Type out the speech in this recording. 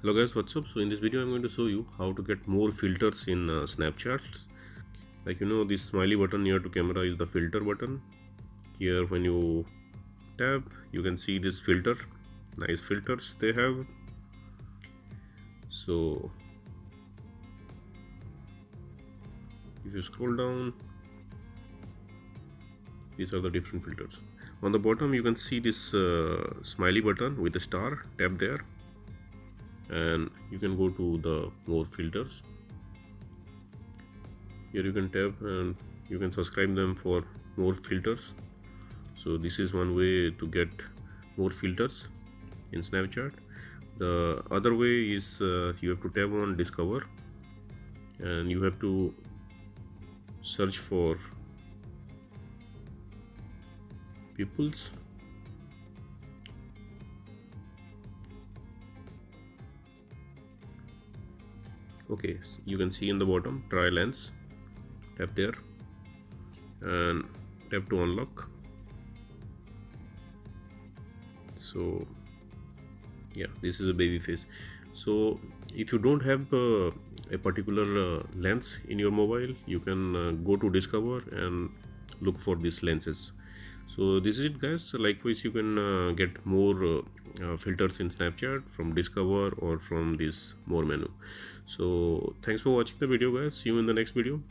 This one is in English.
Hello guys, what's up? So in this video I'm going to show you how to get more filters in Snapchat. This smiley button near to camera is the filter button. Here when you tap, you can see this filter. Nice filters they have. So if you scroll down, these are the different filters. On the bottom you can see this smiley button with a star. Tap there and you can go to the more filters. Here you can tap and you can subscribe them for more filters. So this is one way to get more filters in Snapchat. The other way is you have to tap on discover and you have to search for peoples. Okay, so you can see in the bottom try lens. Tap there and tap to unlock. So yeah, this is a baby face. So if you don't have a particular lens in your mobile, you can go to discover and look for these lenses. So this is it guys. Likewise you can get more filters in Snapchat from discover or from this more menu. So thanks for watching the video guys. See you in the next video.